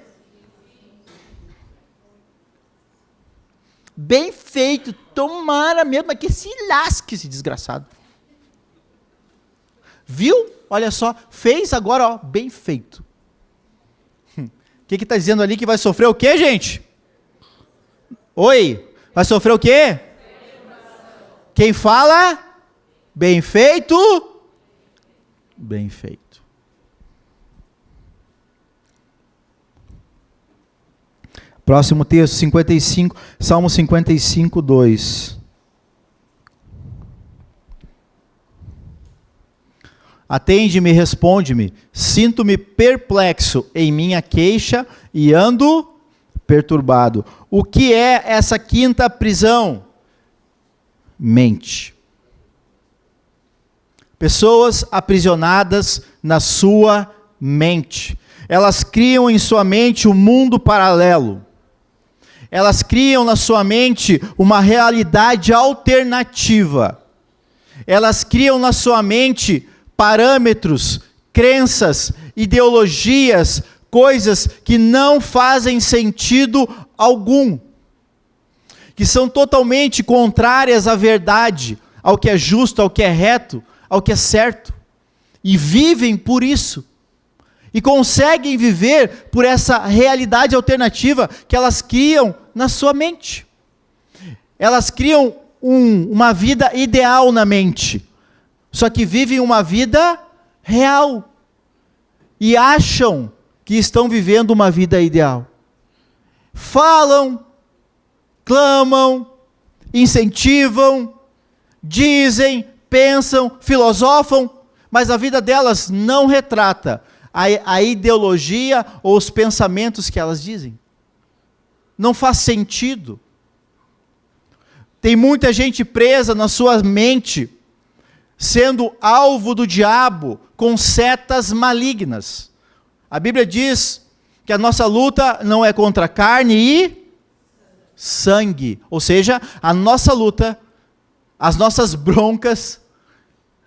Bem feito, tomara mesmo que se lasque esse desgraçado. Viu? Olha só, fez agora, ó, bem feito. O que está dizendo ali que vai sofrer o quê, gente? Oi, vai sofrer o quê? Quem fala? Bem feito. Bem feito. Próximo texto, 55, Salmo 55, 2. Atende-me, responde-me, sinto-me perplexo em minha queixa e ando perturbado. O que é essa quinta prisão? Mente. Pessoas aprisionadas na sua mente. Elas criam em sua mente um mundo paralelo. Elas criam na sua mente uma realidade alternativa. Elas criam na sua mente parâmetros, crenças, ideologias, coisas que não fazem sentido algum. Que são totalmente contrárias à verdade, ao que é justo, ao que é reto, ao que é certo, e vivem por isso, e conseguem viver por essa realidade alternativa que elas criam na sua mente. Elas criam uma vida ideal na mente, só que vivem uma vida real, e acham que estão vivendo uma vida ideal. Falam, clamam, incentivam, dizem, pensam, filosofam, mas a vida delas não retrata a ideologia ou os pensamentos que elas dizem. Não faz sentido. Tem muita gente presa na sua mente, sendo alvo do diabo com setas malignas. A Bíblia diz que a nossa luta não é contra carne e sangue. Ou seja, a nossa luta, as nossas broncas,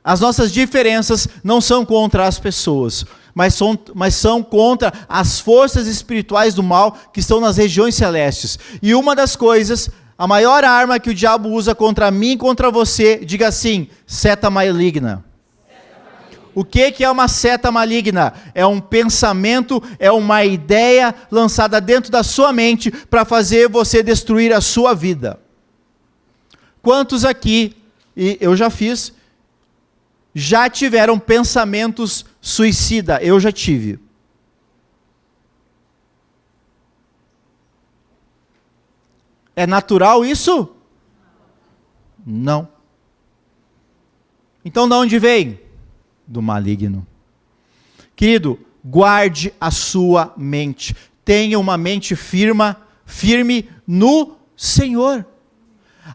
as nossas diferenças não são contra as pessoas, mas são contra as forças espirituais do mal que estão nas regiões celestes. E uma das coisas, a maior arma que o diabo usa contra mim e contra você, diga assim, seta maligna. O que é uma seta maligna? É um pensamento, é uma ideia lançada dentro da sua mente para fazer você destruir a sua vida. Quantos aqui, e eu já fiz, já tiveram pensamentos suicida? Eu já tive. É natural isso? Não. Então de onde vem? Do maligno. Querido, guarde a sua mente. Tenha uma mente firme no Senhor.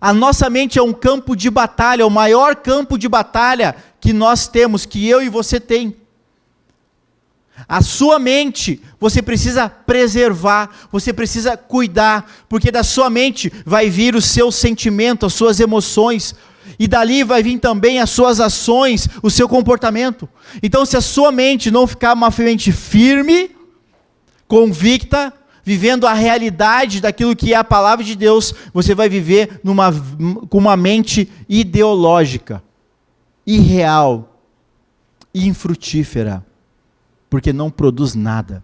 A nossa mente é um campo de batalha, o maior campo de batalha que nós temos, que eu e você tem. A sua mente, você precisa preservar, você precisa cuidar, porque da sua mente vai vir o seu sentimento, as suas emoções, e dali vai vir também as suas ações, o seu comportamento. Então, se a sua mente não ficar uma mente firme, convicta, vivendo a realidade daquilo que é a palavra de Deus, você vai viver com uma mente ideológica, irreal, infrutífera, porque não produz nada.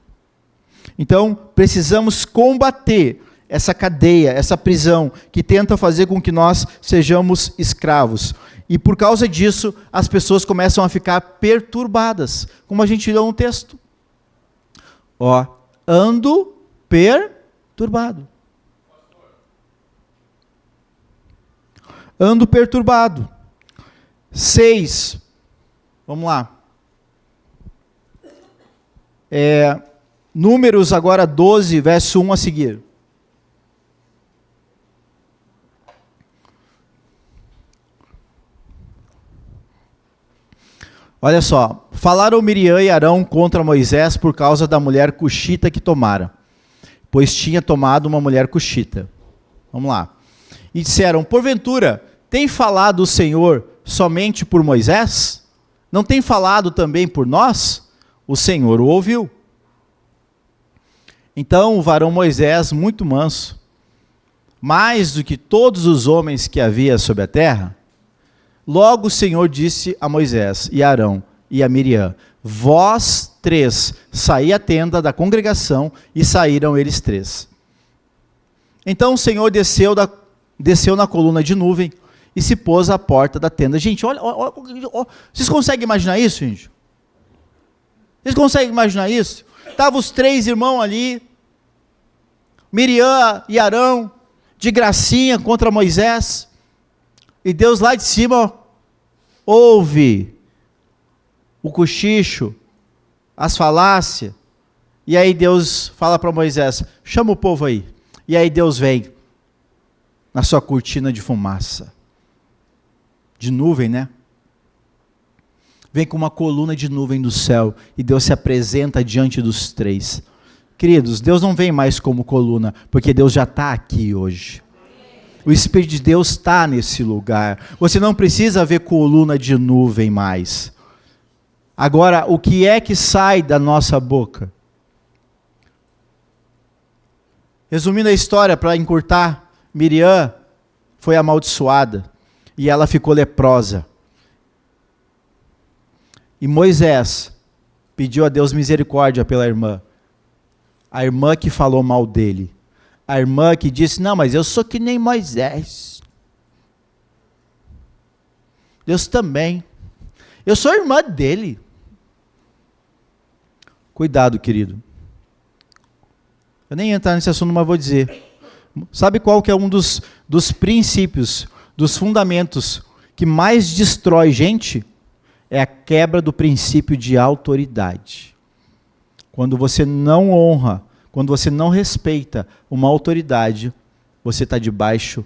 Então, precisamos combater essa cadeia, essa prisão, que tenta fazer com que nós sejamos escravos. E por causa disso, as pessoas começam a ficar perturbadas, como a gente leu no texto. Ando perturbado. Ando perturbado. 6. Vamos lá. Números agora 12, verso 1 a seguir. Olha só, falaram Miriam e Arão contra Moisés por causa da mulher cuxita que tomara, pois tinha tomado uma mulher cuxita. Vamos lá. E disseram, porventura, tem falado o Senhor somente por Moisés? Não tem falado também por nós? O Senhor o ouviu. Então o varão Moisés, muito manso, mais do que todos os homens que havia sobre a terra, logo o Senhor disse a Moisés e a Arão e a Miriam, vós três, saí à tenda da congregação, e saíram eles três. Então o Senhor desceu na coluna de nuvem e se pôs à porta da tenda. Gente, olha, vocês conseguem imaginar isso, gente? Vocês conseguem imaginar isso? Estavam os três irmãos ali, Miriam e Arão, de gracinha contra Moisés, e Deus lá de cima ouve o cochicho, as falácias, e aí Deus fala para Moisés, chama o povo aí, e aí Deus vem, na sua cortina de fumaça, de nuvem, né? Vem com uma coluna de nuvem do céu, e Deus se apresenta diante dos três. Queridos, Deus não vem mais como coluna, porque Deus já está aqui hoje. O Espírito de Deus está nesse lugar. Você não precisa ver coluna de nuvem mais. Agora, o que é que sai da nossa boca? Resumindo a história, para encurtar, Miriam foi amaldiçoada, e ela ficou leprosa. E Moisés pediu a Deus misericórdia pela irmã. A irmã que falou mal dele. A irmã que disse, não, mas eu sou que nem Moisés. Deus também. Eu sou irmã dele. Cuidado, querido. Eu nem ia entrar nesse assunto, mas vou dizer. Sabe qual que é um dos princípios, dos fundamentos que mais destrói gente? É a quebra do princípio de autoridade. Quando você não honra, quando você não respeita uma autoridade, você está debaixo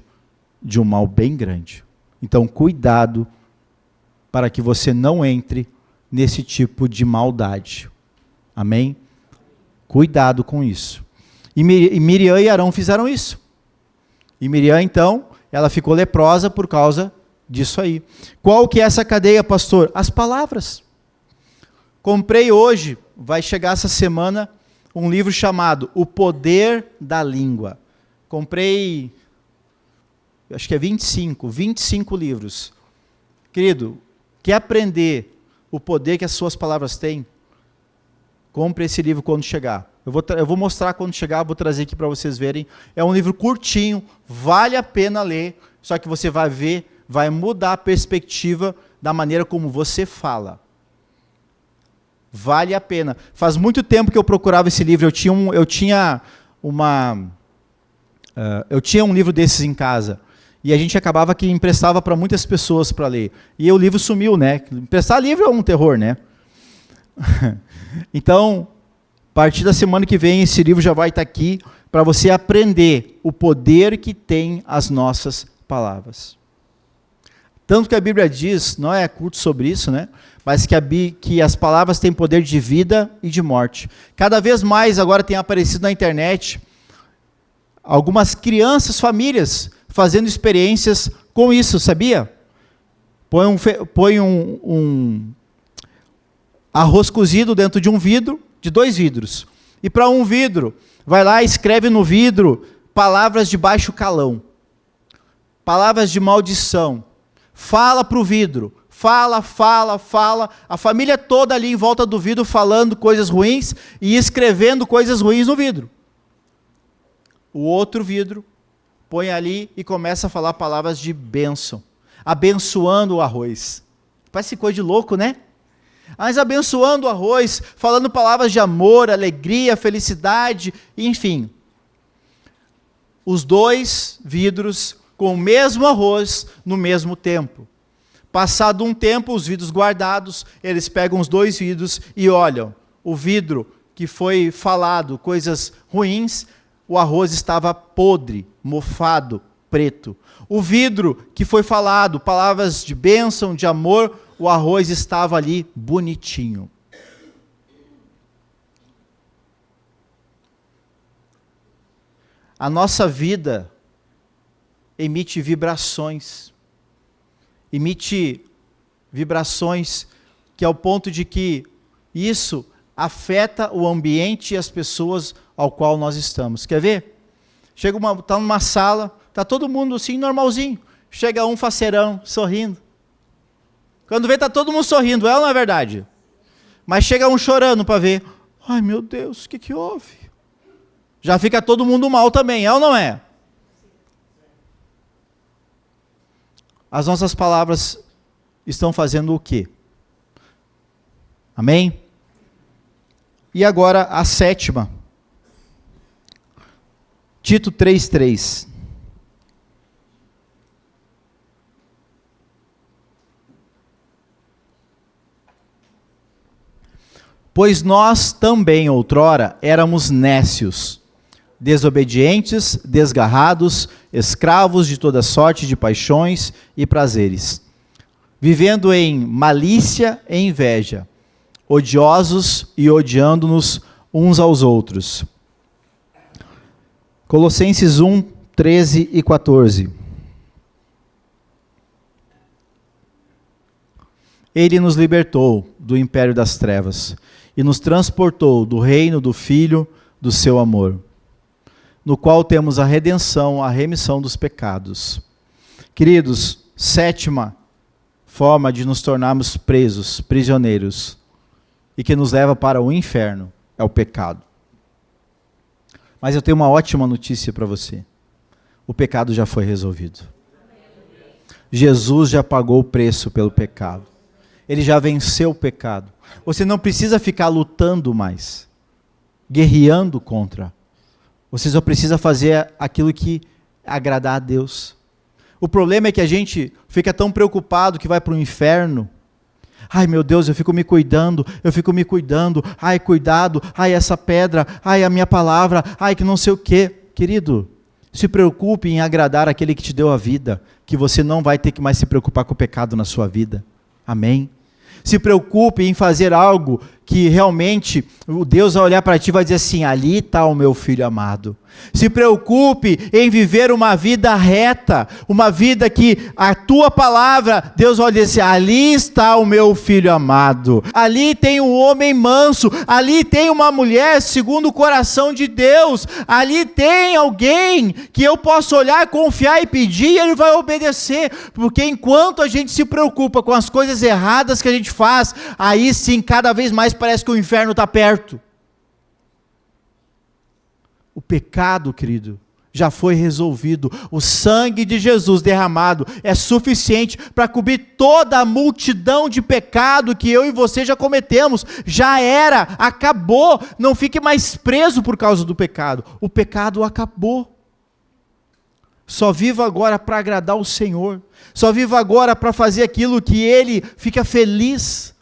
de um mal bem grande. Então, cuidado para que você não entre nesse tipo de maldade. Amém? Cuidado com isso. E Miriam e Arão fizeram isso. E Miriam, então, ela ficou leprosa por causa disso aí. Qual que é essa cadeia, pastor? As palavras. Comprei hoje, vai chegar essa semana, um livro chamado O Poder da Língua. Comprei, acho que é 25 livros. Querido, quer aprender o poder que as suas palavras têm? Compre esse livro quando chegar. Eu vou mostrar quando chegar, vou trazer aqui para vocês verem. É um livro curtinho, vale a pena ler, só que você vai ver, vai mudar a perspectiva da maneira como você fala. Vale a pena. Faz muito tempo que eu procurava esse livro, eu tinha um livro desses em casa, e a gente acabava que emprestava para muitas pessoas para ler. E o livro sumiu, né? Emprestar livro é um terror, né? Então, a partir da semana que vem, esse livro já vai estar aqui para você aprender o poder que tem as nossas palavras. Tanto que a Bíblia diz, não é curto sobre isso, né? Mas que as palavras têm poder de vida e de morte. Cada vez mais agora tem aparecido na internet algumas crianças, famílias, fazendo experiências com isso, sabia? Põe um arroz cozido dentro de um vidro, de 2 vidros. E para um vidro, vai lá e escreve no vidro palavras de baixo calão. Palavras de maldição. Fala para o vidro. Fala. A família toda ali em volta do vidro falando coisas ruins e escrevendo coisas ruins no vidro. O outro vidro põe ali e começa a falar palavras de bênção. Abençoando o arroz. Parece coisa de louco, né? Mas abençoando o arroz, falando palavras de amor, alegria, felicidade, enfim. Os 2 vidros com o mesmo arroz no mesmo tempo. Passado um tempo, os vidros guardados, eles pegam os 2 vidros e olham. O vidro que foi falado coisas ruins, o arroz estava podre, mofado, preto. O vidro que foi falado palavras de bênção, de amor, o arroz estava ali bonitinho. A nossa vida emite vibrações. Emite vibrações que é ao ponto de que isso afeta o ambiente e as pessoas ao qual nós estamos. Quer ver? Está numa sala, está todo mundo assim, normalzinho. Chega um faceirão, sorrindo. Quando vê, está todo mundo sorrindo, é ou não é verdade? Mas chega um chorando para ver. Ai, meu Deus, o que houve? Já fica todo mundo mal também, é ou não é? As nossas palavras estão fazendo o quê? Amém? E agora a 7ª. Tito 3:3. Pois nós também outrora éramos nécios, desobedientes, desgarrados, escravos de toda sorte de paixões e prazeres, vivendo em malícia e inveja, odiosos e odiando-nos uns aos outros. Colossenses 1:13 e 14. Ele nos libertou do império das trevas e nos transportou do reino do Filho do seu amor, no qual temos a redenção, a remissão dos pecados. Queridos, 7ª forma de nos tornarmos presos, prisioneiros, e que nos leva para o inferno, é o pecado. Mas eu tenho uma ótima notícia para você. O pecado já foi resolvido. Jesus já pagou o preço pelo pecado. Ele já venceu o pecado. Você não precisa ficar lutando mais, guerreando contra. Você só precisa fazer aquilo que agradar a Deus. O problema é que a gente fica tão preocupado que vai para o inferno. Ai, meu Deus, eu fico me cuidando. Ai, cuidado. Ai, essa pedra. Ai, a minha palavra. Ai, que não sei o quê. Querido, se preocupe em agradar aquele que te deu a vida, que você não vai ter que mais se preocupar com o pecado na sua vida. Amém? Se preocupe em fazer algo que realmente o Deus vai olhar para ti e vai dizer assim: ali está o meu filho amado. Se preocupe em viver uma vida reta, uma vida que a tua palavra, Deus vai dizer assim: ali está o meu filho amado, ali tem um homem manso, ali tem uma mulher segundo o coração de Deus, ali tem alguém que eu posso olhar, confiar e pedir e ele vai obedecer, porque enquanto a gente se preocupa com as coisas erradas que a gente faz, aí sim, cada vez mais parece que o inferno está perto. O pecado, querido, já foi resolvido. O sangue de Jesus derramado é suficiente para cobrir toda a multidão de pecado que eu e você já cometemos. Já era, acabou. Não fique mais preso por causa do pecado. O pecado acabou. Só viva agora para agradar o Senhor. Só viva agora para fazer aquilo que Ele fica feliz.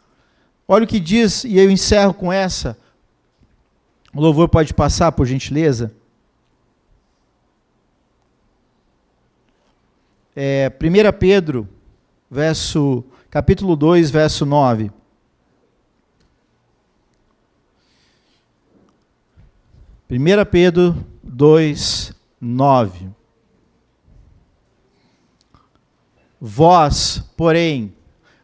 Olha o que diz, e eu encerro com essa. O louvor pode passar, por gentileza? 1 Pedro, capítulo 2, verso 9. Pedro 2, 9. Vós, porém,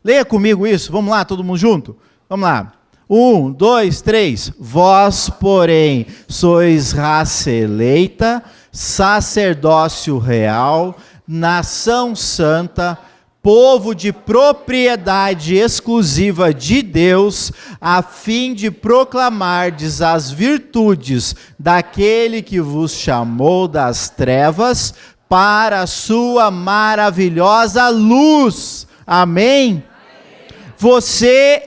leia comigo isso, vamos lá, todo mundo junto? Vamos lá. 1, 2, 3. Vós, porém, sois raça eleita, sacerdócio real, nação santa, povo de propriedade exclusiva de Deus, a fim de proclamardes as virtudes daquele que vos chamou das trevas para a sua maravilhosa luz. Amém? Você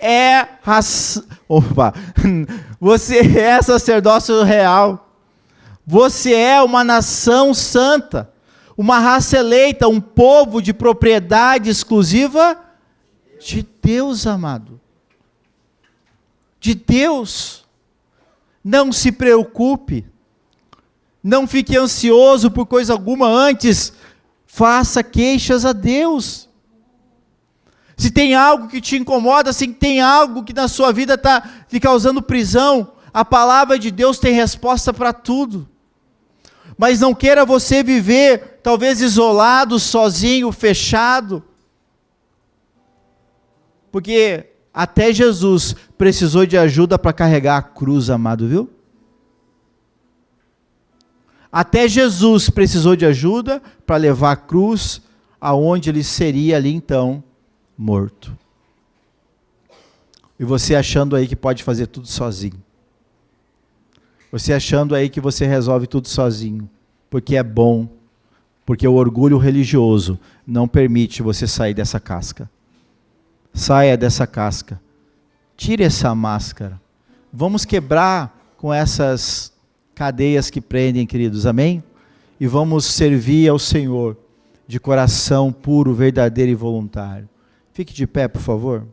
você é sacerdócio real, você é uma nação santa, uma raça eleita, um povo de propriedade exclusiva de Deus, amado. De Deus. Não se preocupe, não fique ansioso por coisa alguma, antes faça queixas a Deus. Se tem algo que te incomoda, se tem algo que na sua vida está lhe causando prisão, a palavra de Deus tem resposta para tudo. Mas não queira você viver, talvez isolado, sozinho, fechado. Porque até Jesus precisou de ajuda para carregar a cruz, amado, viu? Até Jesus precisou de ajuda para levar a cruz aonde ele seria ali então morto. E você achando aí que pode fazer tudo sozinho. Você achando aí que você resolve tudo sozinho, porque é bom, porque o orgulho religioso não permite você sair dessa casca. Saia dessa casca. Tire essa máscara. Vamos quebrar com essas cadeias que prendem, queridos, amém? E vamos servir ao Senhor de coração puro, verdadeiro e voluntário. Fique de pé, por favor.